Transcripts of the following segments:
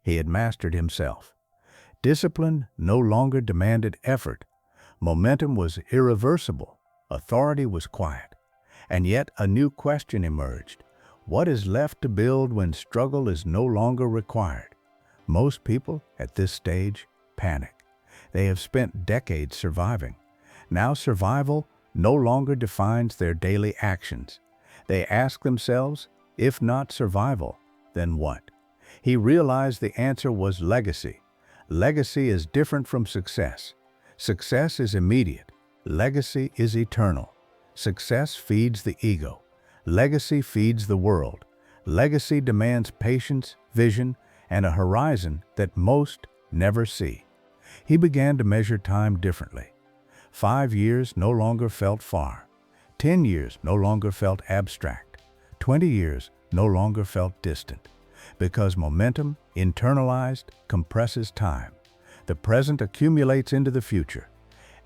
He had mastered himself. Discipline no longer demanded effort. Momentum was irreversible. Authority was quiet. And yet a new question emerged. What is left to build when struggle is no longer required? Most people at this stage panic. They have spent decades surviving. Now survival no longer defines their daily actions. They ask themselves, if not survival, then what? He realized the answer was legacy. Legacy is different from success. Success is immediate. Legacy is eternal. Success feeds the ego. Legacy feeds the world. Legacy demands patience, vision, and a horizon that most never see. He began to measure time differently. 5 years no longer felt far. 10 years no longer felt abstract. 20 years no longer felt distant. Because momentum, internalized, compresses time. The present accumulates into the future.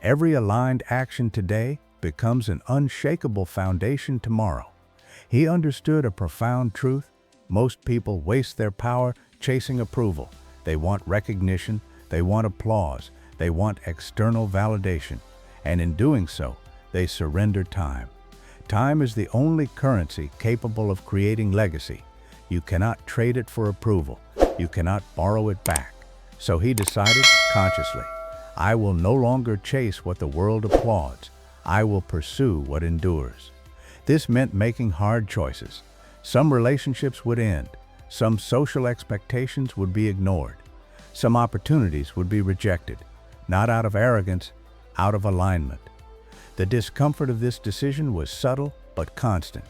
Every aligned action today becomes an unshakable foundation tomorrow. He understood a profound truth. Most people waste their power chasing approval. They want recognition, they want applause, they want external validation. And in doing so, they surrender time. Time is the only currency capable of creating legacy. You cannot trade it for approval. You cannot borrow it back. So he decided consciously, I will no longer chase what the world applauds. I will pursue what endures. This meant making hard choices. Some relationships would end. Some social expectations would be ignored. Some opportunities would be rejected, not out of arrogance, out of alignment. The discomfort of this decision was subtle but constant.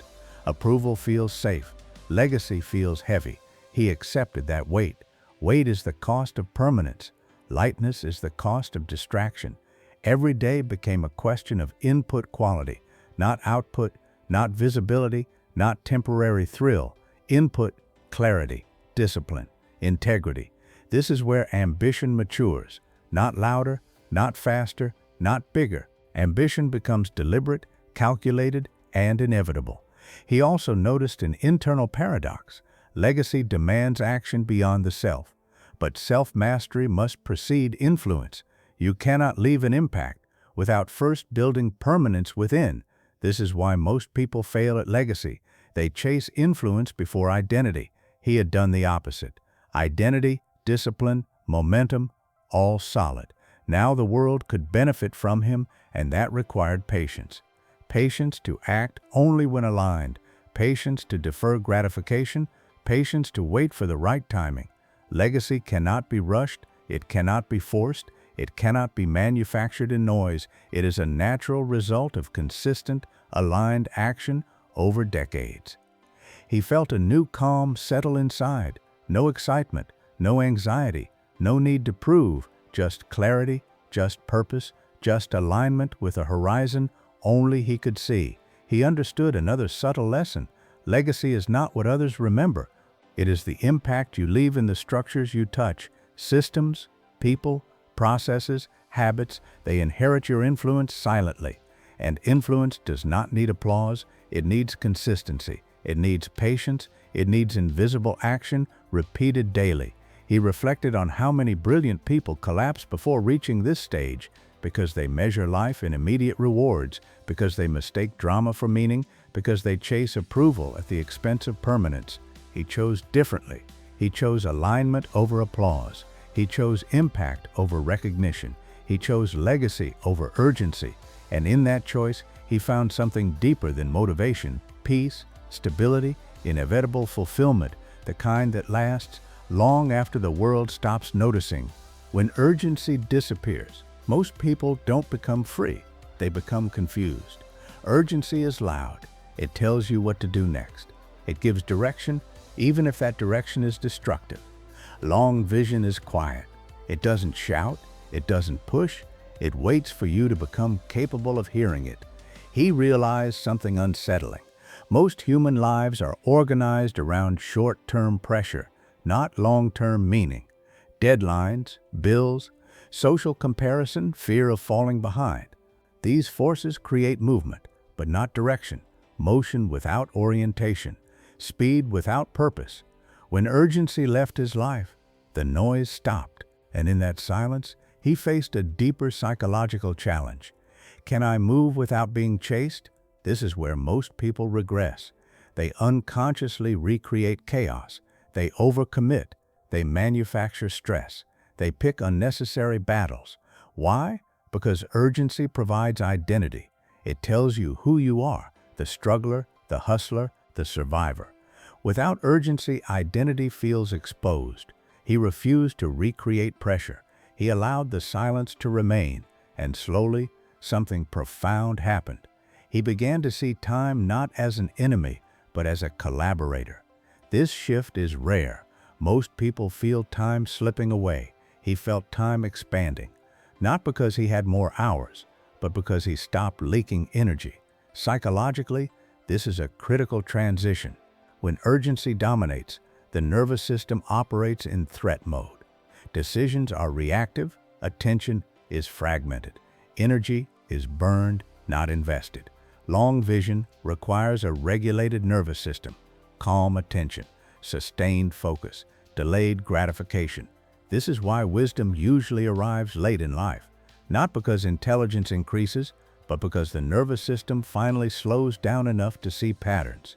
Approval feels safe. Legacy feels heavy. He accepted that weight. Weight is the cost of permanence. Lightness is the cost of distraction. Every day became a question of input quality, not output, not visibility, not temporary thrill. Input, clarity, discipline, integrity. This is where ambition matures. Not louder, not faster, not bigger. Ambition becomes deliberate, calculated, and inevitable. He also noticed an internal paradox. Legacy demands action beyond the self, but self-mastery must precede influence. You cannot leave an impact without first building permanence within. This is why most people fail at legacy. They chase influence before identity. He had done the opposite. Identity, discipline, momentum, all solid. Now the world could benefit from him, and that required patience. Patience to act only when aligned, patience to defer gratification, patience to wait for the right timing. Legacy cannot be rushed, it cannot be forced, it cannot be manufactured in noise. It is a natural result of consistent, aligned action over decades. He felt a new calm settle inside. No excitement, no anxiety, no need to prove, just clarity, just purpose, just alignment with a horizon only he could see. He understood another subtle lesson. Legacy is not what others remember. It is the impact you leave in the structures you touch. Systems, people, processes, habits, they inherit your influence silently. And influence does not need applause. It needs consistency. It needs patience. It needs invisible action repeated daily. He reflected on how many brilliant people collapse before reaching this stage because they measure life in immediate rewards, because they mistake drama for meaning, because they chase approval at the expense of permanence. He chose differently. He chose alignment over applause. He chose impact over recognition. He chose legacy over urgency. And in that choice, he found something deeper than motivation: peace, stability, inevitable fulfillment, the kind that lasts long after the world stops noticing. When urgency disappears, most people don't become free, they become confused. Urgency is loud. It tells you what to do next. It gives direction, even if that direction is destructive. Long vision is quiet. It doesn't shout, it doesn't push, it waits for you to become capable of hearing it. He realized something unsettling. Most human lives are organized around short-term pressure, not long-term meaning. Deadlines, bills, social comparison, fear of falling behind. These forces create movement, but not direction, motion without orientation, speed without purpose. When urgency left his life, The noise stopped, and in that silence, he faced a deeper psychological challenge. Can I move without being chased? This is where most people regress. They unconsciously recreate chaos. They overcommit. They manufacture stress. They pick unnecessary battles. Why? Because urgency provides identity. It tells you who you are, the struggler, the hustler, the survivor. Without urgency, identity feels exposed. He refused to recreate pressure. He allowed the silence to remain, and slowly, something profound happened. He began to see time not as an enemy, but as a collaborator. This shift is rare. Most people feel time slipping away. He felt time expanding, not because he had more hours, but because he stopped leaking energy. Psychologically, this is a critical transition. When urgency dominates, the nervous system operates in threat mode. Decisions are reactive, attention is fragmented, energy is burned, not invested. Long vision requires a regulated nervous system, calm attention, sustained focus, delayed gratification. This is why wisdom usually arrives late in life, not because intelligence increases, but because the nervous system finally slows down enough to see patterns.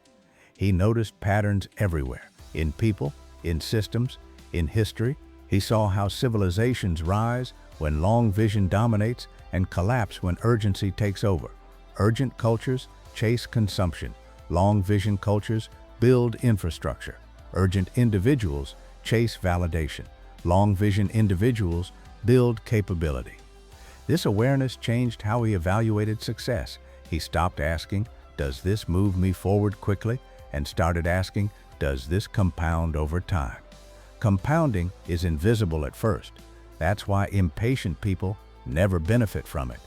He noticed patterns everywhere, in people, in systems, in history. He saw how civilizations rise when long vision dominates and collapse when urgency takes over. Urgent cultures chase consumption. Long vision cultures build infrastructure. Urgent individuals chase validation. Long vision individuals build capability. This awareness changed how he evaluated success. He stopped asking, "Does this move me forward quickly?" and started asking, "Does this compound over time?" Compounding is invisible at first. That's why impatient people never benefit from it.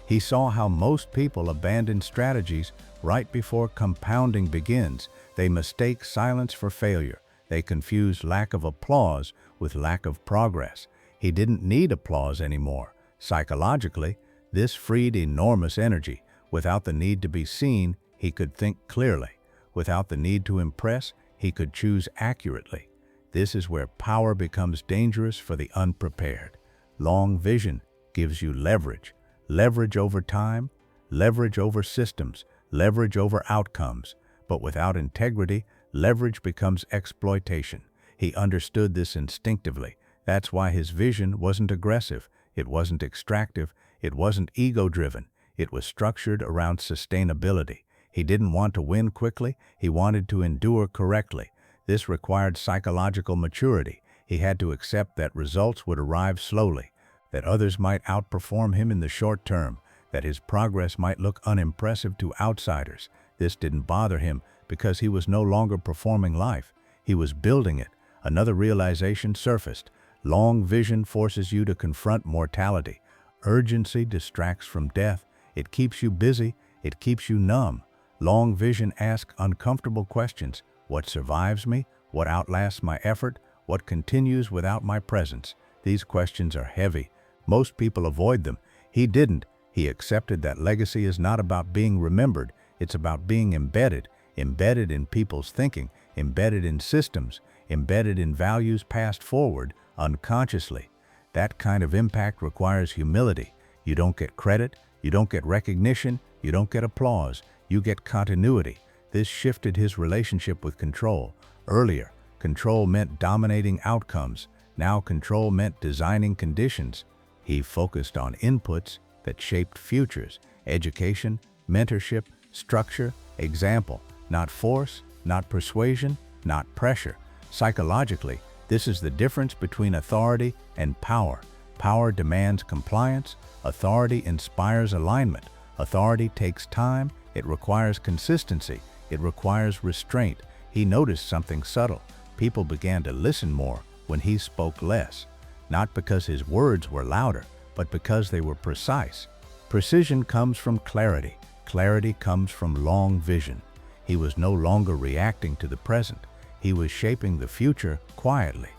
He saw how most people abandon strategies right before compounding begins. They mistake silence for failure. They confuse lack of applause with lack of progress. He didn't need applause anymore. Psychologically, this freed enormous energy. Without the need to be seen, he could think clearly. Without the need to impress, he could choose accurately. This is where power becomes dangerous for the unprepared. Long vision gives you leverage. Leverage over time, leverage over systems, leverage over outcomes. But without integrity, leverage becomes exploitation. He understood this instinctively. That's why his vision wasn't aggressive, it wasn't extractive, it wasn't ego-driven. It was structured around sustainability. He didn't want to win quickly, he wanted to endure correctly. This required psychological maturity. He had to accept that results would arrive slowly, that others might outperform him in the short term, that his progress might look unimpressive to outsiders. This didn't bother him because he was no longer performing life. He was building it. Another realization surfaced. Long vision forces you to confront mortality. Urgency distracts from death. It keeps you busy. It keeps you numb. Long vision asks uncomfortable questions. What survives me? What outlasts my effort? What continues without my presence? These questions are heavy. Most people avoid them. He didn't. He accepted that legacy is not about being remembered. It's about being embedded. Embedded in people's thinking, embedded in systems, embedded in values passed forward unconsciously. That kind of impact requires humility. You don't get credit, you don't get recognition, you don't get applause, you get continuity. This shifted his relationship with control. Earlier, control meant dominating outcomes. Now control meant designing conditions. He focused on inputs that shaped futures: education, mentorship, structure, example. Not force, not persuasion, not pressure. Psychologically, this is the difference between authority and power. Power demands compliance. Authority inspires alignment. Authority takes time. It requires consistency. It requires restraint. He noticed something subtle. People began to listen more when he spoke less. Not because his words were louder, but because they were precise. Precision comes from clarity. Clarity comes from long vision. He was no longer reacting to the present. He was shaping the future quietly.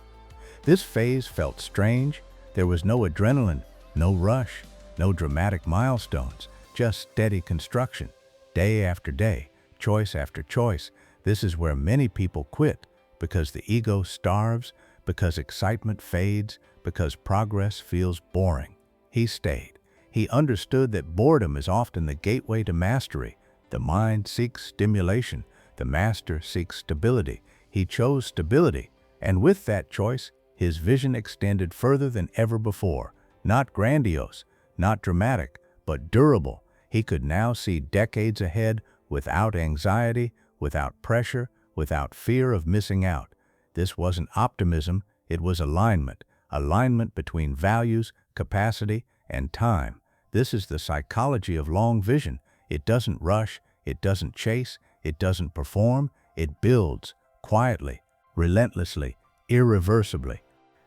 This phase felt strange. There was no adrenaline, no rush, no dramatic milestones, just steady construction, day after day, choice after choice. This is where many people quit, because the ego starves, because excitement fades, because progress feels boring. He stayed. He understood that boredom is often the gateway to mastery. The mind seeks stimulation. The master seeks stability. He chose stability, and with that choice, his vision extended further than ever before. Not grandiose, not dramatic, but durable. He could now see decades ahead without anxiety, without pressure, without fear of missing out. This wasn't optimism, it was alignment. Alignment between values, capacity, and time. This is the psychology of long vision. It doesn't rush, it doesn't chase, it doesn't perform, it builds, quietly, relentlessly, irreversibly.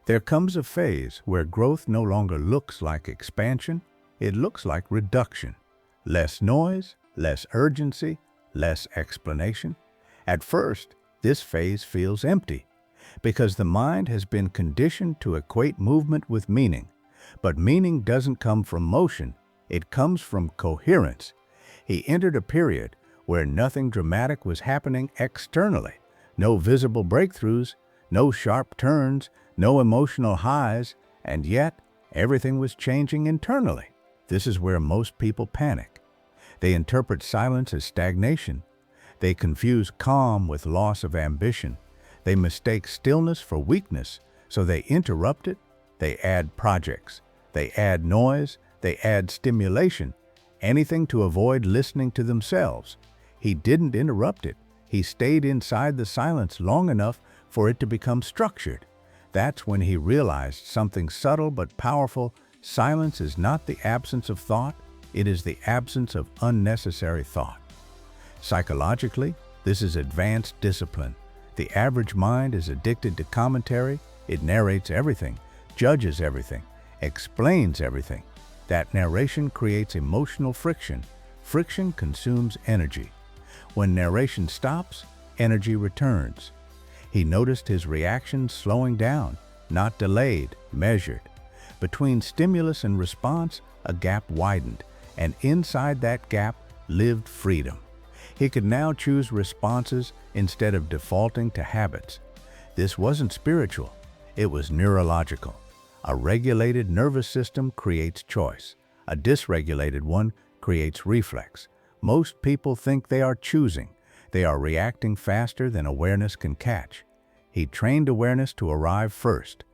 There comes a phase where growth no longer looks like expansion, it looks like reduction. Less noise, less urgency, less explanation. At first, this phase feels empty, because the mind has been conditioned to equate movement with meaning. But meaning doesn't come from motion, it comes from coherence. He entered a period where nothing dramatic was happening externally. No visible breakthroughs, no sharp turns, no emotional highs, and yet everything was changing internally. This is where most people panic. They interpret silence as stagnation. They confuse calm with loss of ambition. They mistake stillness for weakness, so they interrupt it. They add projects. They add noise. They add stimulation. Anything to avoid listening to themselves. He didn't interrupt it. He stayed inside the silence long enough for it to become structured. That's when he realized something subtle but powerful. Silence is not the absence of thought, it is the absence of unnecessary thought. Psychologically, this is advanced discipline. The average mind is addicted to commentary. It narrates everything, judges everything, explains everything. That narration creates emotional friction. Friction consumes energy. When narration stops, energy returns. He noticed his reactions slowing down, not delayed, measured. Between stimulus and response, a gap widened, and inside that gap lived freedom. He could now choose responses instead of defaulting to habits. This wasn't spiritual, it was neurological. A regulated nervous system creates choice. A dysregulated one creates reflex. Most people think they are choosing. They are reacting faster than awareness can catch. He trained awareness to arrive first.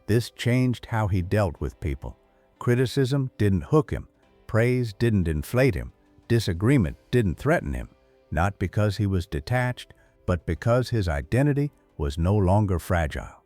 This changed how he dealt with people. Criticism didn't hook him. Praise didn't inflate him. Disagreement didn't threaten him. Not because he was detached, but because his identity was no longer fragile.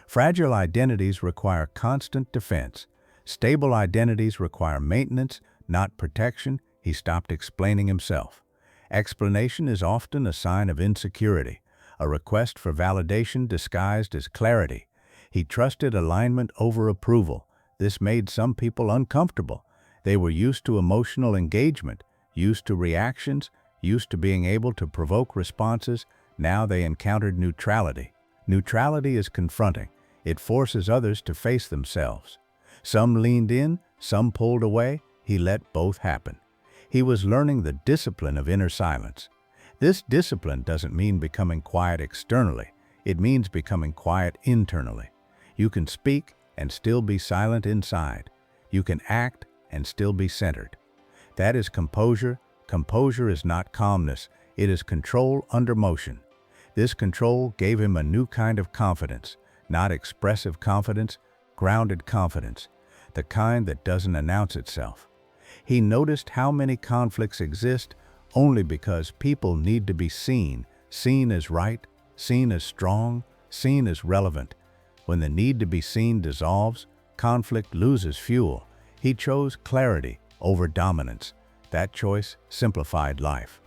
Fragile identities require constant defense. Stable identities require maintenance, not protection. He stopped explaining himself. Explanation is often a sign of insecurity, a request for validation disguised as clarity. He trusted alignment over approval. This made some people uncomfortable. They were used to emotional engagement, used to reactions, used to being able to provoke responses. Now they encountered neutrality. Neutrality is confronting. It forces others to face themselves. Some leaned in, some pulled away. He let both happen. He was learning the discipline of inner silence. This discipline doesn't mean becoming quiet externally. It means becoming quiet internally. You can speak and still be silent inside. You can act and still be centered. That is composure. Composure is not calmness. It is control under motion. This control gave him a new kind of confidence, not expressive confidence, grounded confidence, the kind that doesn't announce itself. He noticed how many conflicts exist only because people need to be seen as right, seen as strong, seen as relevant. When the need to be seen dissolves, conflict loses fuel. He chose clarity over dominance. That choice simplified life.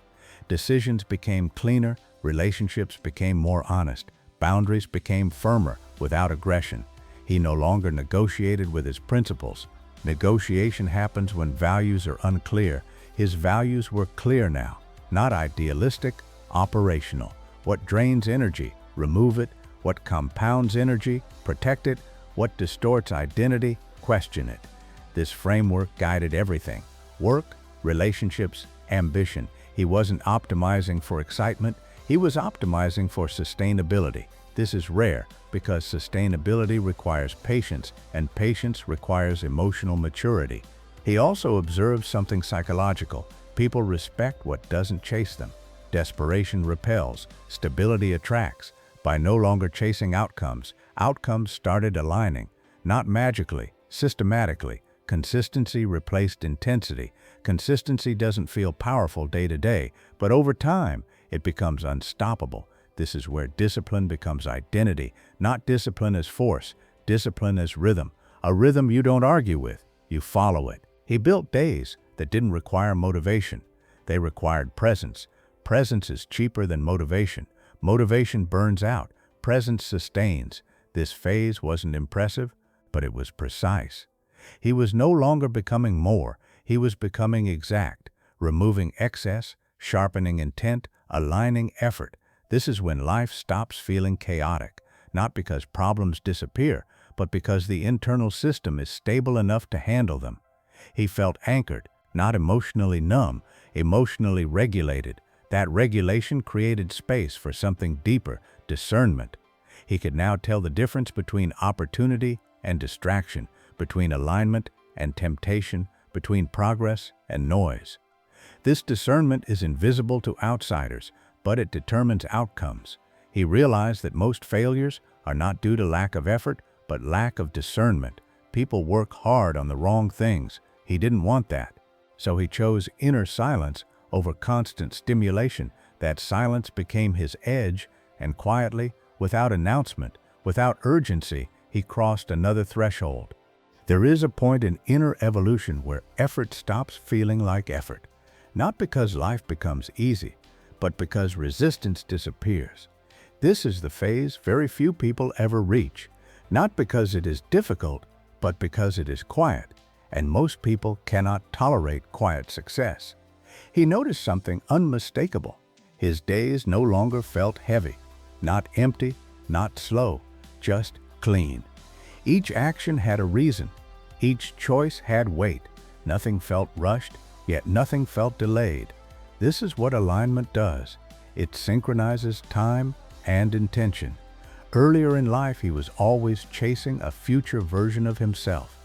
Decisions became cleaner, relationships became more honest, boundaries became firmer without aggression. He no longer negotiated with his principles. Negotiation happens when values are unclear. His values were clear now, not idealistic, operational. What drains energy, remove it. What compounds energy, protect it. What distorts identity, question it. This framework guided everything: work, relationships, ambition. He wasn't optimizing for excitement, he was optimizing for sustainability. This is rare because sustainability requires patience, and patience requires emotional maturity. He also observed something psychological. People respect what doesn't chase them. Desperation repels, stability attracts. By no longer chasing outcomes, outcomes started aligning, not magically, systematically. Consistency replaced intensity. Consistency doesn't feel powerful day to day, but over time, it becomes unstoppable. This is where discipline becomes identity, not discipline as force, discipline as rhythm. A rhythm you don't argue with, you follow it. He built days that didn't require motivation. They required presence. Presence is cheaper than motivation. Motivation burns out. Presence sustains. This phase wasn't impressive, but it was precise. He was no longer becoming more. He was becoming exact, removing excess, sharpening intent, aligning effort. This is when life stops feeling chaotic, not because problems disappear, but because the internal system is stable enough to handle them. He felt anchored, not emotionally numb, emotionally regulated. That regulation created space for something deeper, discernment. He could now tell the difference between opportunity and distraction, between alignment and temptation, between progress and noise. This discernment is invisible to outsiders, but it determines outcomes. He realized that most failures are not due to lack of effort, but lack of discernment. People work hard on the wrong things. He didn't want that. So he chose inner silence over constant stimulation. That silence became his edge, and quietly, without announcement, without urgency, he crossed another threshold. There is a point in inner evolution where effort stops feeling like effort, not because life becomes easy, but because resistance disappears. This is the phase very few people ever reach, not because it is difficult, but because it is quiet, and most people cannot tolerate quiet success. He noticed something unmistakable. His days no longer felt heavy, not empty, not slow, just clean. Each action had a reason. Each choice had weight. Nothing felt rushed, yet nothing felt delayed. This is what alignment does. It synchronizes time and intention. Earlier in life, he was always chasing a future version of himself,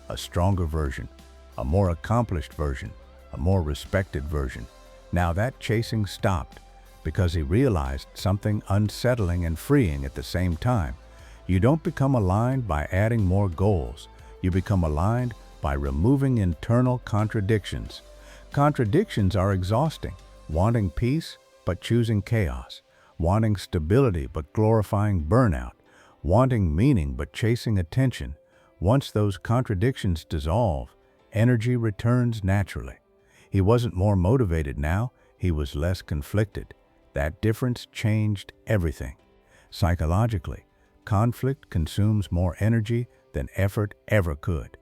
a stronger version, a more accomplished version, a more respected version. Now that chasing stopped because he realized something unsettling and freeing at the same time. You don't become aligned by adding more goals. You become aligned by removing internal contradictions. Contradictions are exhausting. Wanting peace, but choosing chaos. Wanting stability, but glorifying burnout. Wanting meaning, but chasing attention. Once those contradictions dissolve, energy returns naturally. He wasn't more motivated now, he was less conflicted. That difference changed everything. Psychologically, conflict consumes more energy than effort ever could.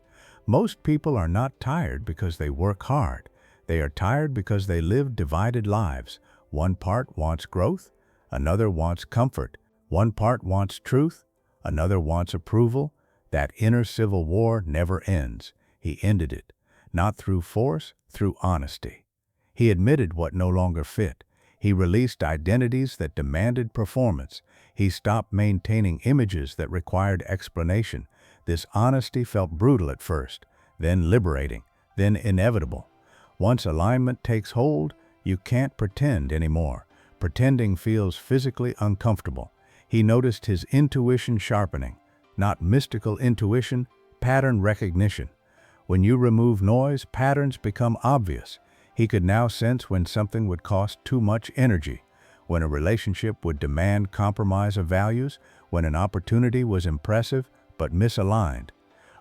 Most people are not tired because they work hard. They are tired because they live divided lives. One part wants growth, another wants comfort. One part wants truth, another wants approval. That inner civil war never ends. He ended it, not through force, through honesty. He admitted what no longer fit. He released identities that demanded performance. He stopped maintaining images that required explanation. This honesty felt brutal at first, then liberating, then inevitable. Once alignment takes hold, you can't pretend anymore. Pretending feels physically uncomfortable. He noticed his intuition sharpening, not mystical intuition, pattern recognition. When you remove noise, patterns become obvious. He could now sense when something would cost too much energy, when a relationship would demand compromise of values, when an opportunity was impressive but misaligned.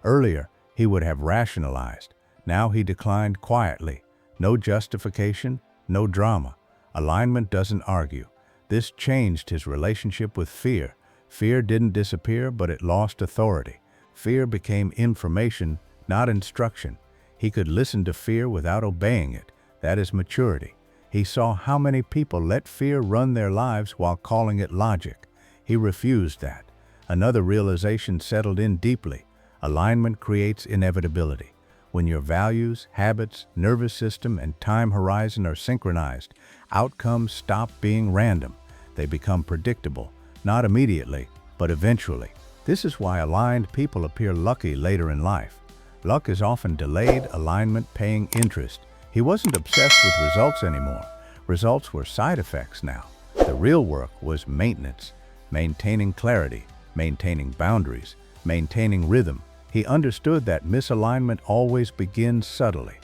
Earlier, he would have rationalized. Now he declined quietly. No justification, no drama. Alignment doesn't argue. This changed his relationship with fear. Fear didn't disappear, but it lost authority. Fear became information, not instruction. He could listen to fear without obeying it. That is maturity. He saw how many people let fear run their lives while calling it logic. He refused that. Another realization settled in deeply. Alignment creates inevitability. When your values, habits, nervous system, and time horizon are synchronized, outcomes stop being random. They become predictable. not immediately, but eventually. This is why aligned people appear lucky later in life. Luck is often delayed alignment paying interest. He wasn't obsessed with results anymore. Results were side effects now. The real work was maintenance, maintaining clarity, maintaining boundaries, maintaining rhythm. He understood that misalignment always begins subtly.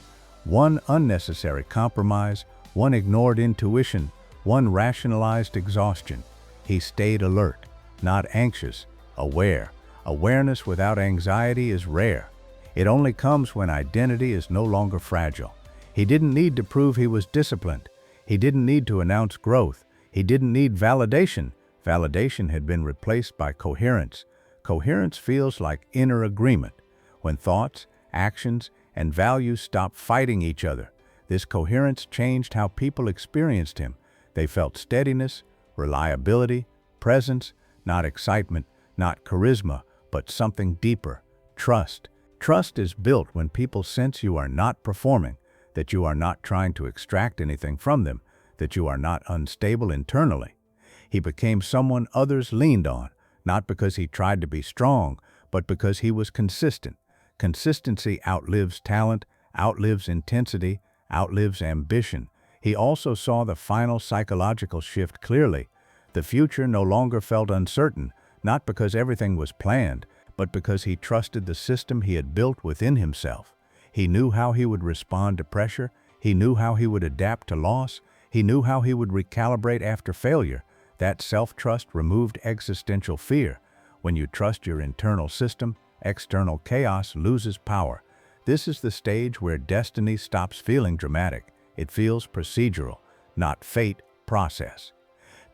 One unnecessary compromise, one ignored intuition, one rationalized exhaustion. He stayed alert, not anxious, aware. Awareness without anxiety is rare. It only comes when identity is no longer fragile. He didn't need to prove he was disciplined. He didn't need to announce growth. He didn't need validation. Validation had been replaced by coherence. Coherence feels like inner agreement, when thoughts, actions, and values stop fighting each other. This coherence changed how people experienced him. They felt steadiness, reliability, presence, not excitement, not charisma, but something deeper, trust. Trust is built when people sense you are not performing, that you are not trying to extract anything from them, that you are not unstable internally. He became someone others leaned on, not because he tried to be strong, but because he was consistent. Consistency outlives talent, outlives intensity, outlives ambition. He also saw the final psychological shift clearly. The future no longer felt uncertain, not because everything was planned, but because he trusted the system he had built within himself. He knew how he would respond to pressure. He knew how he would adapt to loss. He knew how he would recalibrate after failure. That self-trust removed existential fear. When you trust your internal system, external chaos loses power. This is the stage where destiny stops feeling dramatic. It feels procedural, not fate, process.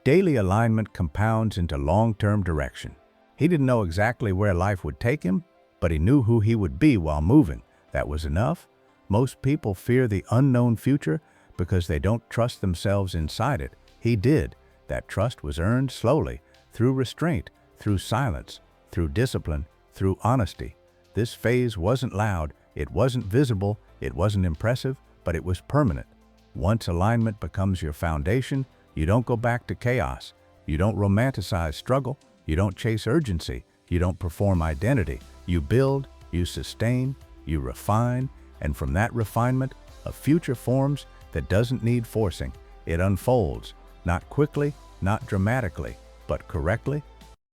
Daily alignment compounds into long-term direction. He didn't know exactly where life would take him, but he knew who he would be while moving. That was enough. Most people fear the unknown future because they don't trust themselves inside it. He did. That trust was earned slowly, through restraint, through silence, through discipline, through honesty. This phase wasn't loud, it wasn't visible, it wasn't impressive, but it was permanent. Once alignment becomes your foundation, you don't go back to chaos. You don't romanticize struggle. You don't chase urgency. You don't perform identity. You build, you sustain, you refine, and from that refinement, a future forms that doesn't need forcing. It unfolds, not quickly, not dramatically, but correctly,